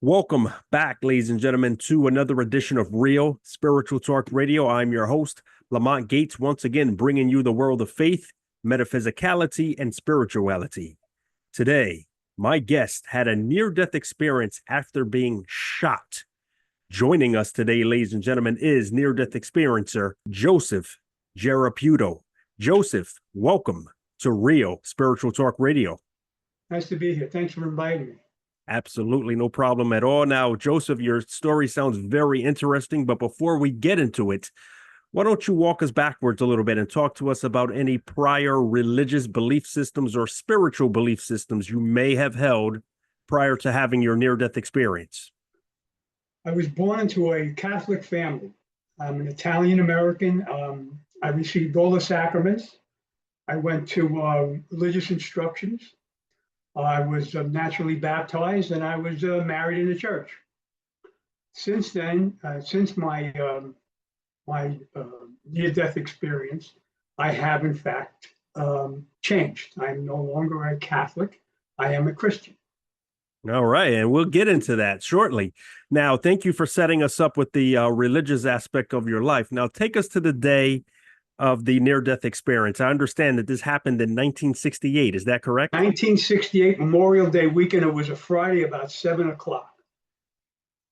Welcome back, ladies and gentlemen, to another edition of Real Spiritual Talk Radio. I'm your host, Lamont Gates, once again bringing you the world of faith, metaphysicality, and spirituality. Today, my guest had a near-death experience after being shot. Joining us today, ladies and gentlemen, is near-death experiencer Joseph Giarraputo. Joseph, welcome to Real Spiritual Talk Radio. Nice to be here. Thanks for inviting me. Absolutely no problem at all. Now, Joseph, your story sounds very interesting, but before we get into it, why don't you walk us backwards a little bit and talk to us about any prior religious belief systems or spiritual belief systems you may have held prior to having your near-death experience? I was born into a Catholic family. I'm an Italian-American. I received all the sacraments. I went to religious instructions. I was naturally baptized, and I was married in the church. Since then, since my near-death experience, I have in fact changed. I'm no longer a Catholic. I am a Christian. All right, and we'll get into that shortly. Now, thank you for setting us up with the religious aspect of your life. Now, take us to the day of the near-death experience. I understand that this happened in 1968. Is that correct? 1968, Memorial Day weekend. It was a Friday about 7 o'clock.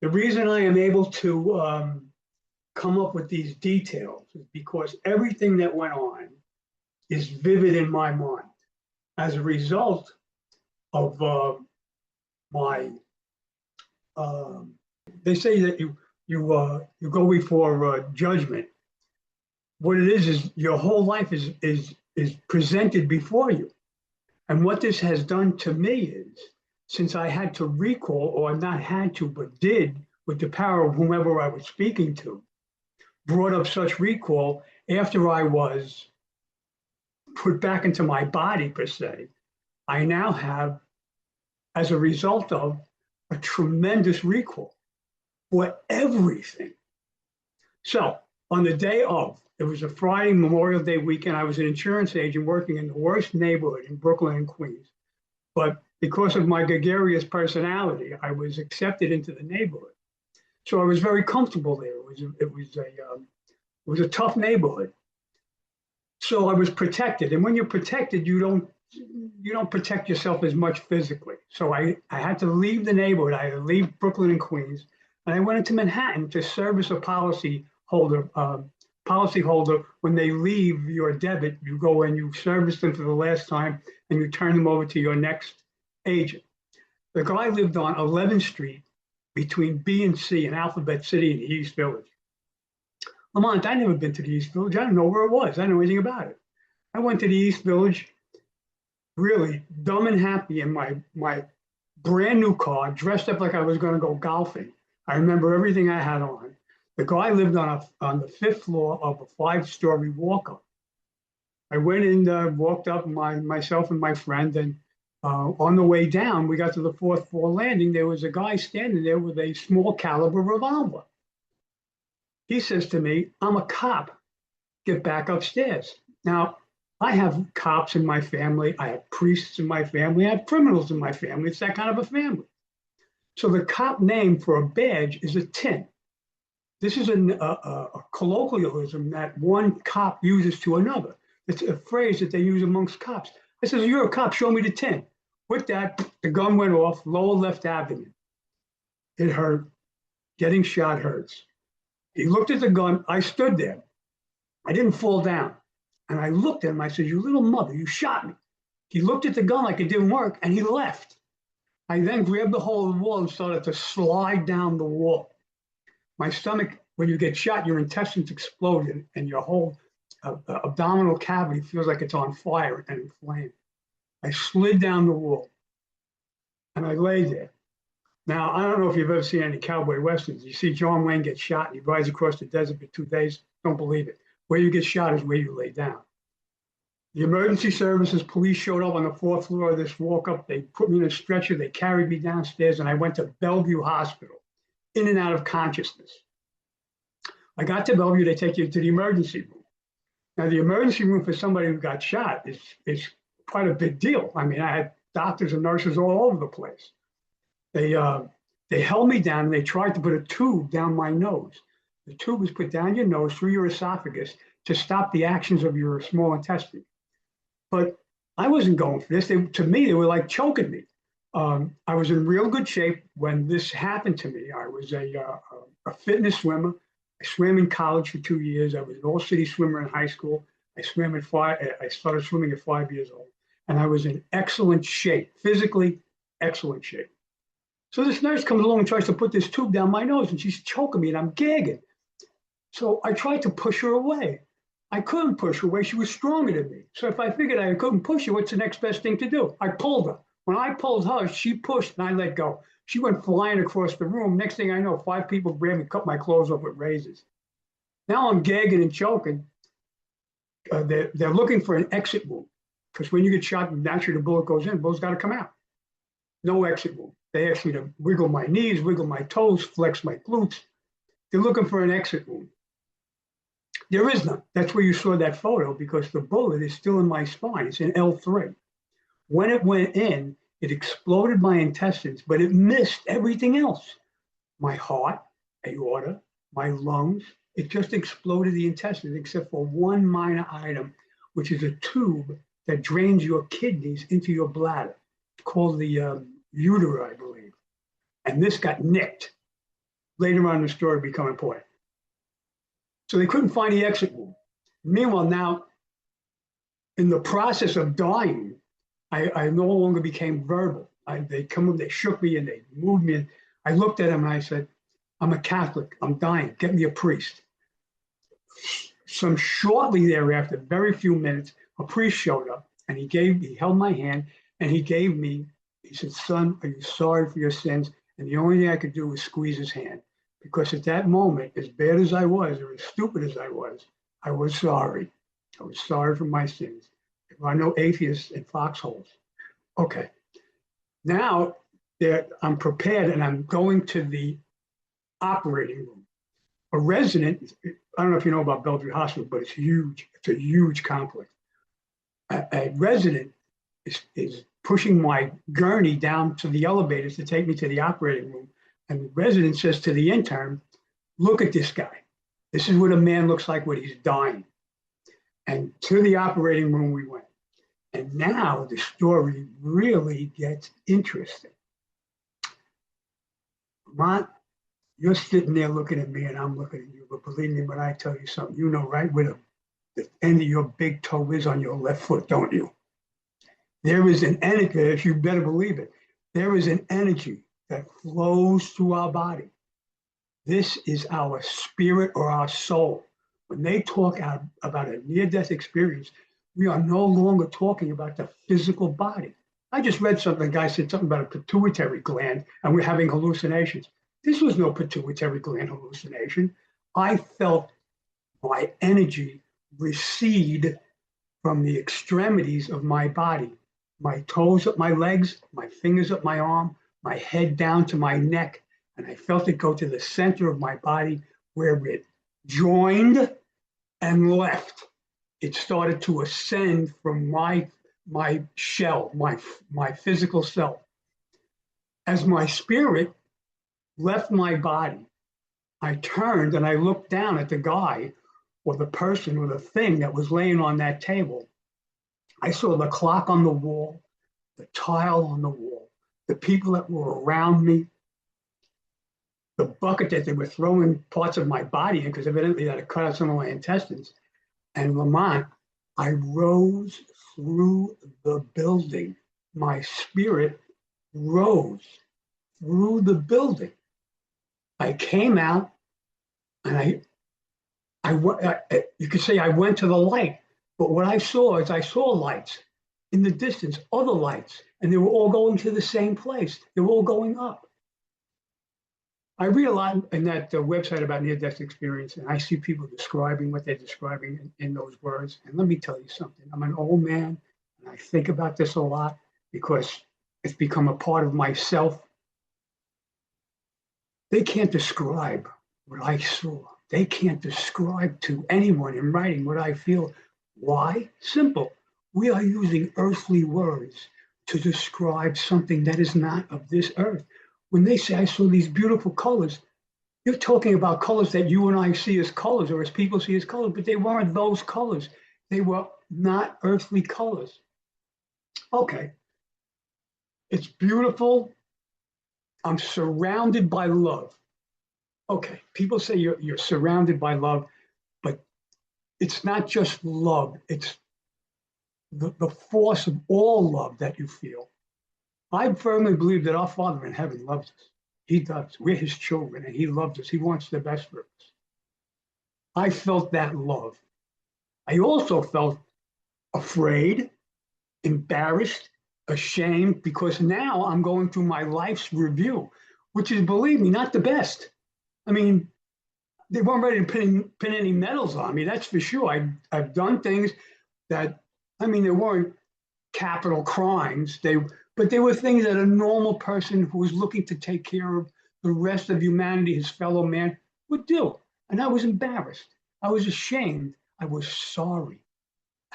The reason I am able to come up with these details is because everything that went on is vivid in my mind. As a result of they say that you go before judgment. What it is your whole life is presented before you. And what this has done to me is, since I had to recall, or not had to, but did, with the power of whomever I was speaking to, brought up such recall after I was put back into my body, per se, I now have, as a result of, a tremendous recall for everything. So on the day of, it was a Friday, Memorial Day weekend. I was an insurance agent working in the worst neighborhood in Brooklyn and Queens. But because of my gregarious personality, I was accepted into the neighborhood. So I was very comfortable there. It was a tough neighborhood. So I was protected. And when you're protected, you don't protect yourself as much physically. So I had to leave the neighborhood. I had to leave Brooklyn and Queens. And I went into Manhattan to service a policyholder. When they leave your debit, you go and you service them for the last time and you turn them over to your next agent. The guy lived on 11th Street between B and C in Alphabet City in the East Village. Lamont, I'd never been to the East Village. I didn't know where it was. I didn't know anything about it. I went to the East Village really dumb and happy in my brand new car, dressed up like I was going to go golfing. I remember everything I had on. The guy lived on the 5th floor of a 5-story walk-up. I went and walked up, myself and my friend, and on the way down, we got to the 4th floor landing. There was a guy standing there with a small caliber revolver. He says to me, "I'm a cop. Get back upstairs." Now, I have cops in my family. I have priests in my family. I have criminals in my family. It's that kind of a family. So the cop name for a badge is a tin. This is a colloquialism that one cop uses to another. It's a phrase that they use amongst cops. I says, "You're a cop, show me the tin." With that, the gun went off, lower left avenue. It hurt. Getting shot hurts. He looked at the gun. I stood there. I didn't fall down. And I looked at him. I said, "You little mother, you shot me." He looked at the gun like it didn't work, and he left. I then grabbed the whole of the wall and started to slide down the wall. My stomach, when you get shot, your intestines explode and your whole abdominal cavity feels like it's on fire and inflamed. I slid down the wall and I lay there. Now, I don't know if you've ever seen any cowboy westerns. You see John Wayne get shot and he rides across the desert for 2 days. Don't believe it. Where you get shot is where you lay down. The emergency services, police showed up on the 4th floor of this walk-up. They put me in a stretcher. They carried me downstairs and I went to Bellevue Hospital, in and out of consciousness. I got to Bellevue. They take you to the emergency room. Now, the emergency room for somebody who got shot is quite a big deal. I mean, I had doctors and nurses all over the place. They They held me down and they tried to put a tube down my nose. The tube was put down your nose through your esophagus to stop the actions of your small intestine. But I wasn't going for this. To me, they were like choking me. I was in real good shape when this happened to me. I was a fitness swimmer. I swam in college for 2 years. I was an all-city swimmer in high school. I swam at 5. I started swimming at 5 years old, and I was in excellent shape, physically excellent shape. So this nurse comes along and tries to put this tube down my nose, and she's choking me, and I'm gagging. So I tried to push her away. I couldn't push her away. She was stronger than me. So if I figured I couldn't push her, what's the next best thing to do? I pulled her. When I pulled her, she pushed and I let go. She went flying across the room. Next thing I know, 5 people grabbed me and cut my clothes off with razors. Now I'm gagging and choking. They're looking for an exit wound because when you get shot, naturally the bullet goes in, the bullet's got to come out. No exit wound. They asked me to wiggle my knees, wiggle my toes, flex my glutes. They're looking for an exit wound. There is none. That's where you saw that photo because the bullet is still in my spine. It's in L3. When it went in, it exploded my intestines, but it missed everything else. My heart, aorta, my lungs, it just exploded the intestines except for one minor item, which is a tube that drains your kidneys into your bladder. It's called the uterus, I believe. And this got nicked. Later on in the story become important. So they couldn't find the exit wound. Meanwhile, now, in the process of dying, I no longer became verbal. They shook me and they moved me. And I looked at them and I said, I'm a Catholic. I'm dying. Get me a priest. Shortly thereafter, very few minutes, a priest showed up and he held my hand and he said, son, are you sorry for your sins? And the only thing I could do was squeeze his hand. Because at that moment, as bad as I was, or as stupid as I was sorry. I was sorry for my sins. There are no atheists in foxholes. Okay. Now I'm prepared and I'm going to the operating room. A resident, I don't know if you know about Bellevue Hospital, but it's huge. It's a huge complex. A resident is pushing my gurney down to the elevators to take me to the operating room. And the resident says to the intern, look at this guy. This is what a man looks like when he's dying. And to the operating room we went. And now the story really gets interesting. Vermont, you're sitting there looking at me and I'm looking at you. But believe me when I tell you something, you know right where the end of your big toe is on your left foot, don't you? There is an energy, if you better believe it, there is an energy that flows through our body. This is our spirit or our soul. When they talk about a near-death experience, we are no longer talking about the physical body. I just read something, a guy said something about a pituitary gland and we're having hallucinations. This was no pituitary gland hallucination. I felt my energy recede from the extremities of my body, my toes up my legs, my fingers up my arm, my head down to my neck, and I felt it go to the center of my body where it joined and left. It started to ascend from my shell, my physical self. As my spirit left my body, I turned and I looked down at the guy or the person or the thing that was laying on that table. I saw the clock on the wall, the tile on the wall, the people that were around me, the bucket that they were throwing parts of my body in because evidently that had cut out some of my intestines. And Lamont, I rose through the building. My spirit rose through the building. I came out and you could say I went to the light, but what I saw is I saw lights in the distance, other lights, and they were all going to the same place. They were all going up. I read a lot in that website about near-death experience, and I see people describing what they're describing in those words. And let me tell you something. I'm an old man, and I think about this a lot because it's become a part of myself. They can't describe what I saw. They can't describe to anyone in writing what I feel. Why? Simple. We are using earthly words to describe something that is not of this earth. when they say I saw these beautiful colors, you're talking about colors that you and I see as colors or as people see as colors, but they weren't those colors. They were not earthly colors. Okay, it's beautiful. I'm surrounded by love. Okay, people say you're surrounded by love, but it's not just love, it's the force of all love that you feel. I firmly believe that our Father in heaven loves us. He does. We're his children, and he loves us. He wants the best for us. I felt that love. I also felt afraid, embarrassed, ashamed, because now I'm going through my life's review, which is, believe me, not the best. I mean, they weren't ready to pin any medals on me, that's for sure. I've done things that, I mean, they weren't capital crimes, but they were things that a normal person who was looking to take care of the rest of humanity, his fellow man, would do. And I was embarrassed. I was ashamed. I was sorry.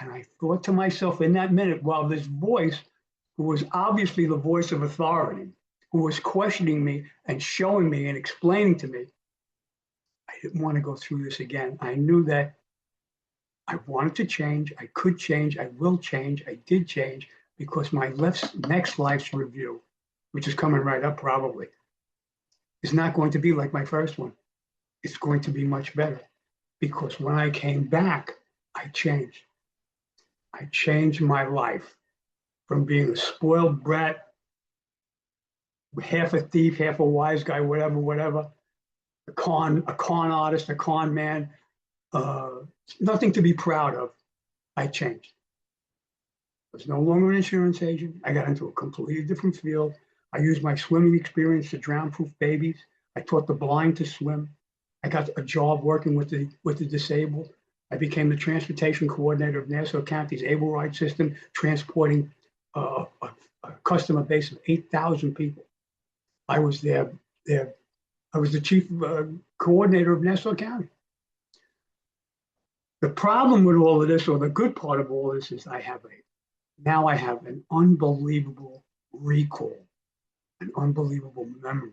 And I thought to myself in that minute, while this voice, who was obviously the voice of authority, who was questioning me and showing me and explaining to me, I didn't want to go through this again. I knew that I wanted to change. I could change. I will change. I did change because my next life's review, which is coming right up probably, is not going to be like my first one. It's going to be much better because when I came back, I changed. I changed my life from being a spoiled brat, half a thief, half a wise guy, whatever, a con artist, a con man, nothing to be proud of. I changed. I was no longer an insurance agent. I got into a completely different field. I used my swimming experience to drown-proof babies. I taught the blind to swim. I got a job working with the disabled. I became the transportation coordinator of Nassau County's Able Ride system, transporting a customer base of 8,000 people. I was there. I was the chief coordinator of Nassau County. The problem with all of this, or the good part of all this, is now I have an unbelievable recall, an unbelievable memory.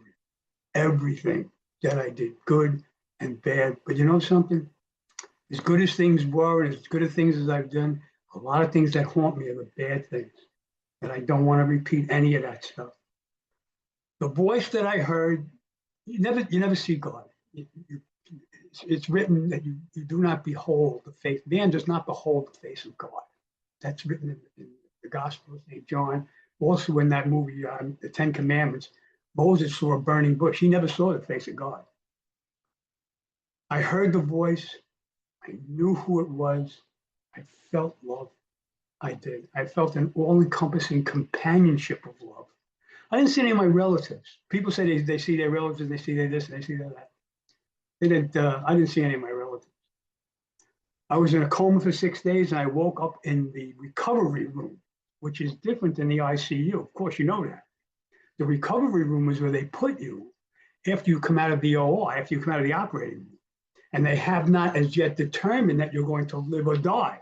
Everything that I did, good and bad. But you know something? As good as things were, and as good as things as I've done, a lot of things that haunt me are the bad things. And I don't want to repeat any of that stuff. The voice that I heard, you never see God. It's written that you do not behold the face. Man does not behold the face of God. That's written in the Gospel of St. John. Also in that movie, The Ten Commandments, Moses saw a burning bush. He never saw the face of God. I heard the voice. I knew who it was. I felt love. I did. I felt an all-encompassing companionship of love. I didn't see any of my relatives. People say they see their relatives, they see their this, and they see their that. They didn't. I didn't see any of my relatives. I was in a coma for 6 days, and I woke up in the recovery room, which is different than the ICU. Of course, you know that. The recovery room is where they put you after you come out of the OR, after you come out of the operating room. And they have not as yet determined that you're going to live or die.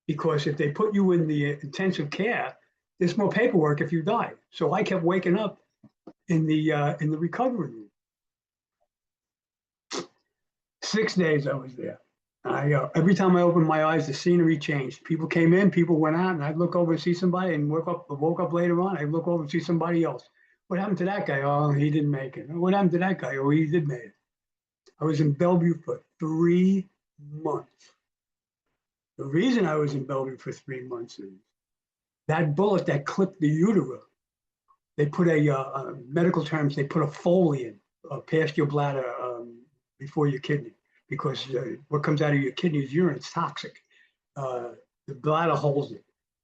Because if they put you in the intensive care, there's more paperwork if you die. So I kept waking up in the recovery room. 6 days I was there. Every time I opened my eyes, the scenery changed. People came in, people went out, and I'd look over and see somebody, and woke up later on. I'd look over and see somebody else. What happened to that guy? Oh, he didn't make it. What happened to that guy? Oh, he did make it. I was in Bellevue for 3 months. The reason I was in Bellevue for 3 months is that bullet that clipped the utero. They put medical terms, they put a Foley in past your bladder before your kidney, because what comes out of your kidney is urine. It's toxic. The bladder holds it.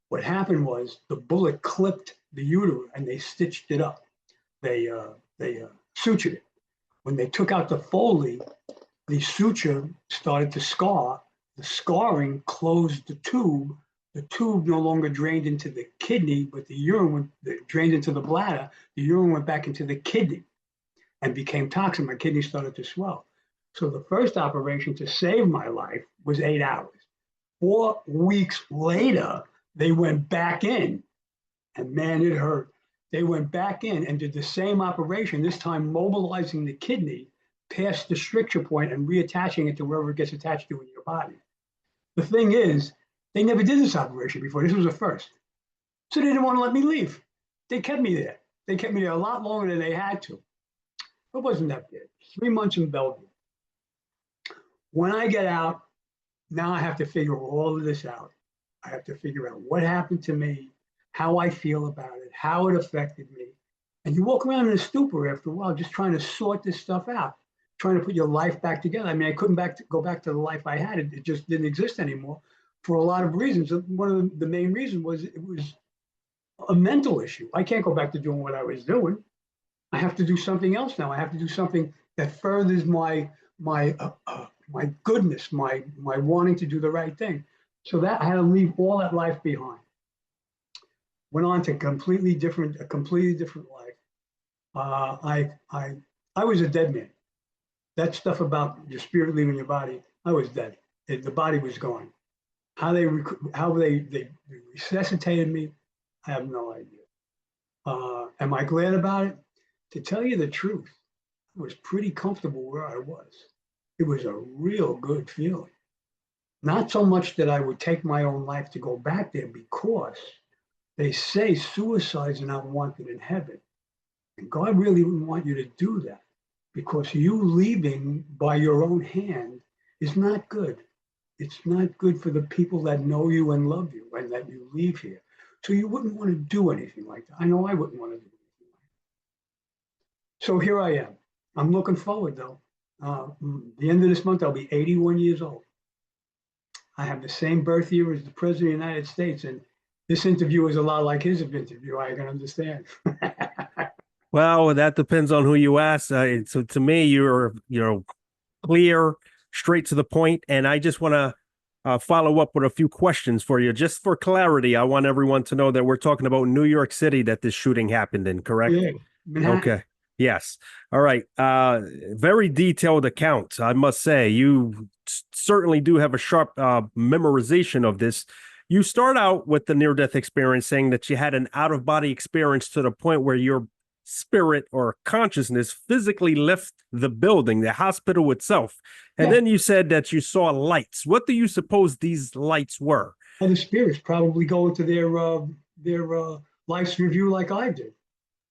What happened was the bullet clipped the utero and they stitched it up. They sutured it. When they took out the Foley, the suture started to scar. The scarring closed the tube. The tube no longer drained into the kidney, but the urine drained into the bladder. The urine went back into the kidney and became toxic. My kidney started to swell. So the first operation to save my life was 8 hours. 4 weeks later, they went back in, and man, it hurt. They went back in and did the same operation, this time mobilizing the kidney past the stricture point and reattaching it to wherever it gets attached to in your body. The thing is, they never did this operation before. This was a first. So they didn't want to let me leave. They kept me there. They kept me there a lot longer than they had to. It wasn't that bad. 3 months in Bellevue. When I get out, now I have to figure all of this out. I have to figure out what happened to me, how I feel about it, how it affected me. And you walk around in a stupor after a while, just trying to sort this stuff out, trying to put your life back together. I mean, I couldn't go back to the life I had. It just didn't exist anymore for a lot of reasons. One of the main reasons was it was a mental issue. I can't go back to doing what I was doing. I have to do something else now. I have to do something that furthers my goodness, my wanting to do the right thing. So that I had to leave all that life behind. Went on to a completely different life. I was a dead man. That stuff about your spirit leaving your body, I was dead. The body was gone. How they resuscitated me, I have no idea. Am I glad about it? To tell you the truth, I was pretty comfortable where I was. It was a real good feeling. Not so much that I would take my own life to go back there, because they say suicides are not wanted in heaven. And God really wouldn't want you to do that, because you leaving by your own hand is not good. It's not good for the people that know you and love you and that you leave here. So you wouldn't want to do anything like that. I know I wouldn't want to do anything like that. So here I am. I'm looking forward, though. The end of this month, I'll be 81 years old. I have the same birth year as the President of the United States, and this interview is a lot like his interview, I can understand. Well, that depends on who you ask. So to me, you're clear, straight to the point, and I just want to follow up with a few questions for you, just for clarity. I want everyone to know that we're talking about New York City that this shooting happened in, correct? Yeah, Manhattan. Okay. Yes. All right. Very detailed account, I must say. You certainly do have a sharp memorization of this. You start out with the near-death experience saying that you had an out-of-body experience to the point where your spirit or consciousness physically left the building, the hospital itself. And then you said that you saw lights. What do you suppose these lights were? Other spirits probably go into their life's review like I did.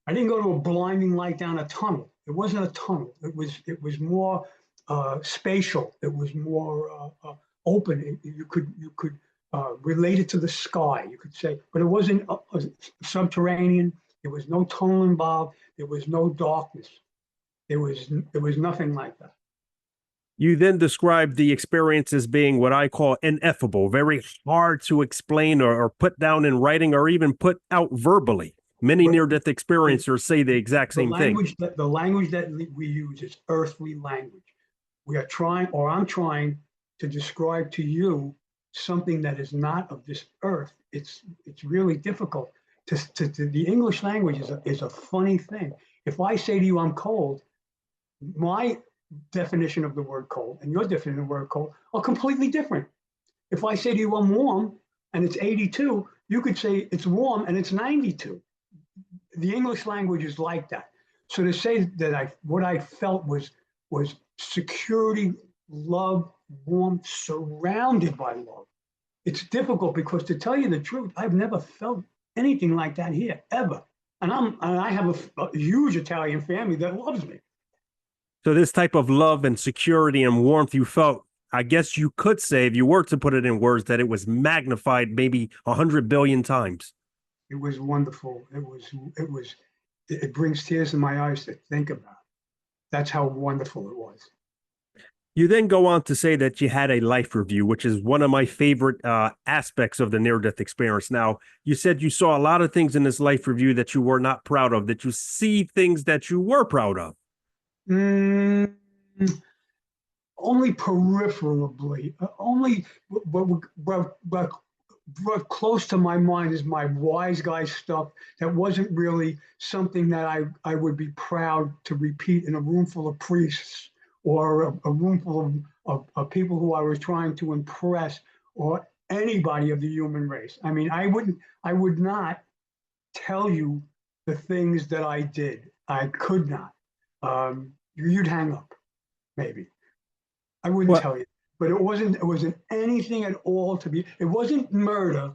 I didn't go to a blinding light down a tunnel. It wasn't a tunnel. It was more spatial. It was more open. You could relate it to the sky, you could say, but it wasn't subterranean. There was no tunnel involved. There was no darkness. There was nothing like that. You then described the experience as being what I call ineffable, very hard to explain or put down in writing or even put out verbally. Many near-death experiencers say the exact same thing. The language that we use is earthly language. We are trying, or I'm trying, to describe to you something that is not of this earth. It's really difficult. The English language is a funny thing. If I say to you I'm cold, my definition of the word cold and your definition of the word cold are completely different. If I say to you I'm warm and it's 82, you could say it's warm and it's 92. The English language is like that. So to say that what I felt was security, love, warmth, surrounded by love. It's difficult because, to tell you the truth, I've never felt anything like that here ever. And I have a huge Italian family that loves me. So this type of love and security and warmth you felt, I guess you could say, if you were to put it in words, that it was magnified maybe 100 billion times. It was wonderful. It brings tears in my eyes to think about. That's how wonderful it was. You then go on to say that you had a life review, which is one of my favorite aspects of the near-death experience. Now, you said you saw a lot of things in this life review that you were not proud of, that you see things that you were proud of. Only peripherally. Only what close to my mind is my wise guy stuff that wasn't really something that I would be proud to repeat in a room full of priests or a room full of people who I was trying to impress, or anybody of the human race. I mean, I would not tell you the things that I did. I could not. You'd hang up, maybe. I wouldn't Well, tell you. But it wasn't anything at all to be, it wasn't murder,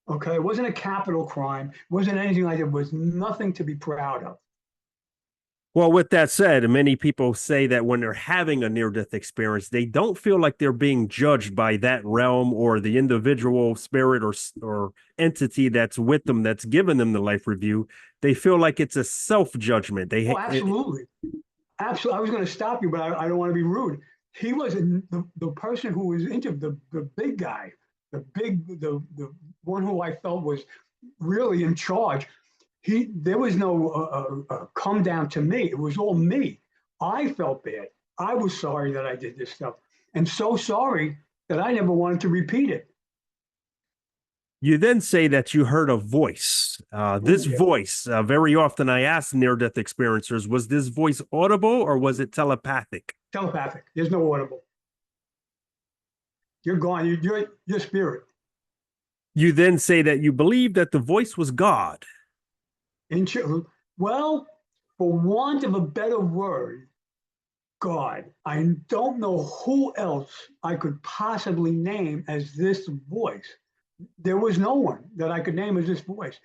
okay? It wasn't a capital crime. It wasn't anything like that. It was nothing to be proud of. Well, with that said, many people say that when they're having a near-death experience, they don't feel like they're being judged by that realm or the individual spirit or entity that's with them, that's given them the life review. They feel like it's a self-judgment. Oh, absolutely. Absolutely. I was going to stop you, but I don't want to be rude. He wasn't the person who was into the big guy, the one who I felt was really in charge. There was no come down to me. It was all me. I felt bad. I was sorry that I did this stuff, and so sorry that I never wanted to repeat it. You then say that you heard a voice. This Ooh, yeah. voice, very often I ask near-death experiencers, was this voice audible or was it telepathic? Telepathic. There's no audible. You're gone. You're spirit. You then say that you believe that the voice was God. Well, for want of a better word, God. I don't know who else I could possibly name as this voice. There was no one that I could name as this voice,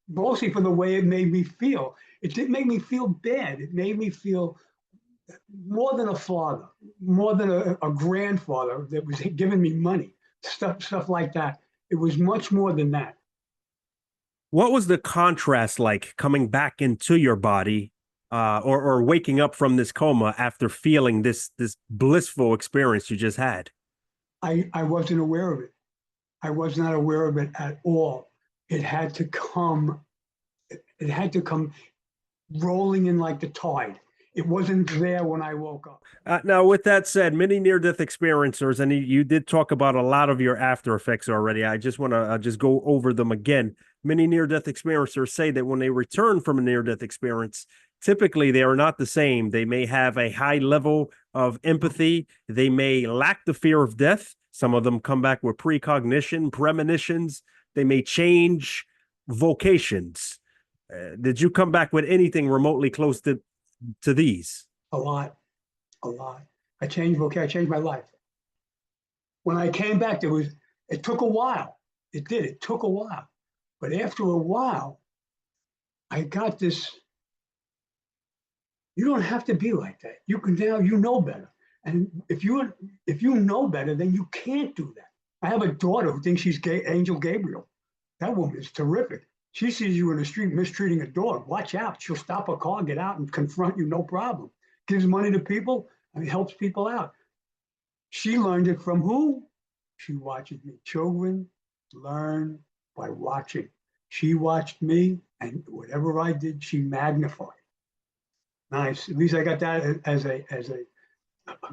mostly for the way it made me feel. It didn't make me feel bad. It made me feel more than a father, more than a grandfather that was giving me money, stuff like that. It was much more than that. What was the contrast like coming back into your body or waking up from this coma after feeling this blissful experience you just had? I wasn't aware of it. I was not aware of it at all. It had to come. It had to come rolling in like the tide. It wasn't there when I woke up. Now, with that said, many near-death experiencers, and you did talk about a lot of your after effects already. I just want to just go over them again. Many near-death experiencers say that when they return from a near-death experience, typically they are not the same. They may have a high level of empathy. They may lack the fear of death. Some of them come back with precognition, premonitions. They may change vocations. Did you come back with anything remotely close to these? A lot, a lot. I changed I changed my life. When I came back, it took a while. It did. It took a while. But after a while, I got this. You don't have to be like that. You can now, you know better. And if you know better, then you can't do that. I have a daughter who thinks she's Angel Gabriel. That woman is terrific. She sees you in the street mistreating a dog. Watch out. She'll stop a car, get out, and confront you, no problem. Gives money to people and helps people out. She learned it from who? She watches me. Children learn by watching. She watched me, and whatever I did, she magnified. Nice. At least I got that as a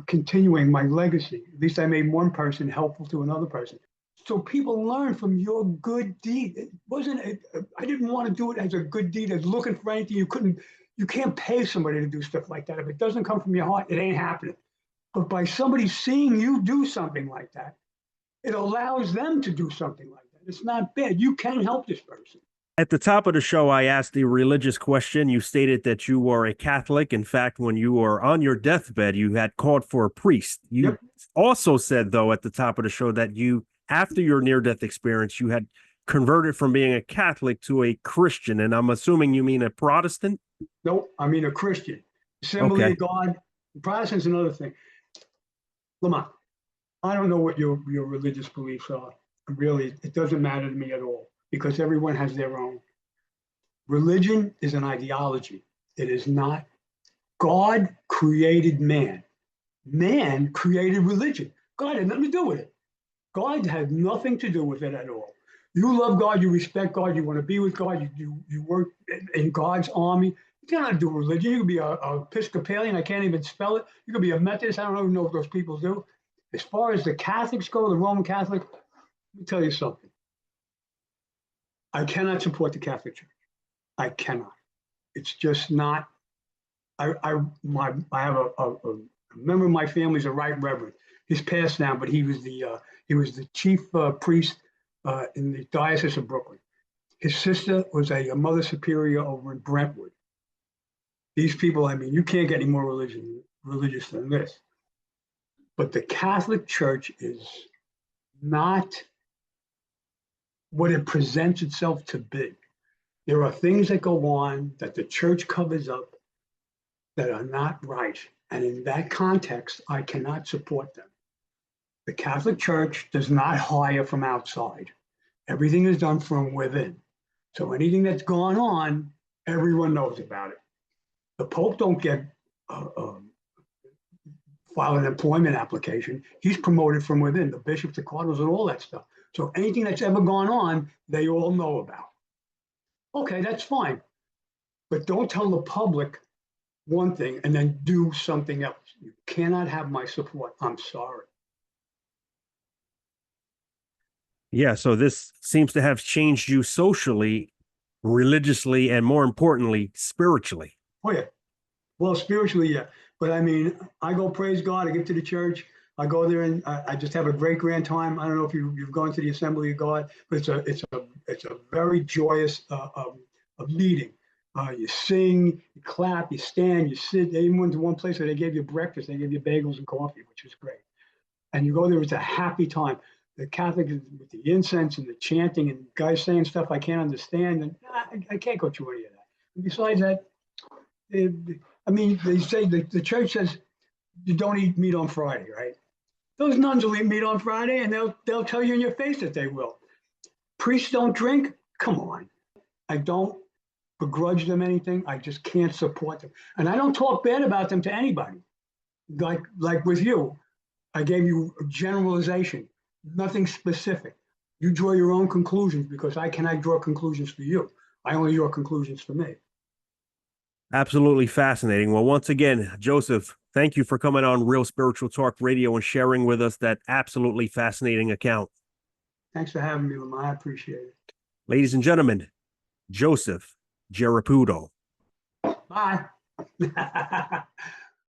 continuing my legacy. At least I made one person helpful to another person. So people learn from your good deed. It wasn't. I didn't want to do it as a good deed, as looking for anything. You can't pay somebody to do stuff like that. If it doesn't come from your heart, it ain't happening. But by somebody seeing you do something like that, it allows them to do something like that. It's not bad. You can help this person. At the top of the show, I asked the religious question. You stated that you were a Catholic. In fact, when you were on your deathbed, you had called for a priest. You Yep. also said, though, at the top of the show that after your near-death experience, you had converted from being a Catholic to a Christian. And I'm assuming you mean a Protestant? Nope. I mean a Christian. Assembly Okay. of God. Protestant's another thing. Lamont, I don't know what your religious beliefs are. Really, it doesn't matter to me at all because everyone has their own. Religion is an ideology. It is not. God created man. Man created religion. God had nothing to do with it. God had nothing to do with it at all. You love God, you respect God, you want to be with God, you work in God's army. You cannot do religion. You could be a Episcopalian, I can't even spell it. You could be a Methodist, I don't even know what those people do. As far as the Catholics go, the Roman Catholic, let me tell you something. I cannot support the Catholic Church. I cannot. It's just not. I have a member of my family is a right reverend. He's passed now, but he was the chief priest in the Diocese of Brooklyn. His sister was a mother superior over in Brentwood. These people, I mean, you can't get any more religious than this. But the Catholic Church is not what it presents itself to be. There are things that go on that the church covers up that are not right. And in that context, I cannot support them. The Catholic Church does not hire from outside. Everything is done from within. So anything that's gone on, everyone knows about it. The Pope don't get file an employment application. He's promoted from within, the bishops, the cardinals, and all that stuff. So anything that's ever gone on, they all know about. Okay, that's fine. But don't tell the public one thing and then do something else. You cannot have my support. I'm sorry. Yeah, so this seems to have changed you socially, religiously, and more importantly, spiritually. Oh, yeah. Well, spiritually, yeah. But I mean, I go praise God. I get to the church. I go there and I just have a great grand time. I don't know if you've gone to the Assembly of God, but it's a very joyous meeting. You sing, you clap, you stand, you sit. They even went to one place where they gave you breakfast. They gave you bagels and coffee, which was great. And you go there, it's a happy time. The Catholic with the incense and the chanting and guys saying stuff I can't understand, and I can't go through any of that. And besides that, I mean, they say the church says you don't eat meat on Friday, right? Those nuns will eat meat on Friday, and they'll tell you in your face that they will. Priests don't drink. Come on, I don't begrudge them anything. I just can't support them, and I don't talk bad about them to anybody. Like with you, I gave you a generalization, nothing specific. You draw your own conclusions because I cannot draw conclusions for you. I only draw conclusions for me. Absolutely fascinating. Well, once again, Joseph, thank you for coming on Real Spiritual Talk Radio and sharing with us that absolutely fascinating account. Thanks for having me, Lamar. I appreciate it. Ladies and gentlemen, Joseph Giarraputo. Bye.